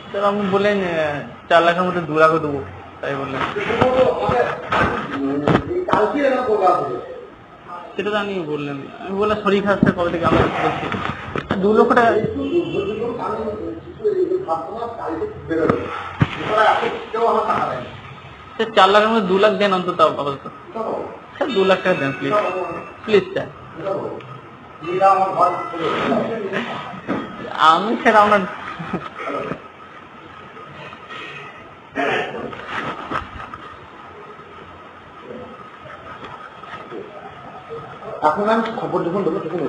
Sir আপনি বললেন 4 লাখের মধ্যে 2 লাখও দেবো, তাই বললেন। সেটা তো আমি বললেন, আমি বললাম শরীর খারাপ স্যার কবে থেকে আমরা বলছি 2 লক্ষ টাকা। স্যার 4 লাখের মধ্যে 2 লাখ দেন অন্তত আপাতত। স্যার 2 লাখ টাকা দেন প্লিজ, প্লিজ স্যার। আমি স্যার আপনার আপনার খবর যখন দেবো তখন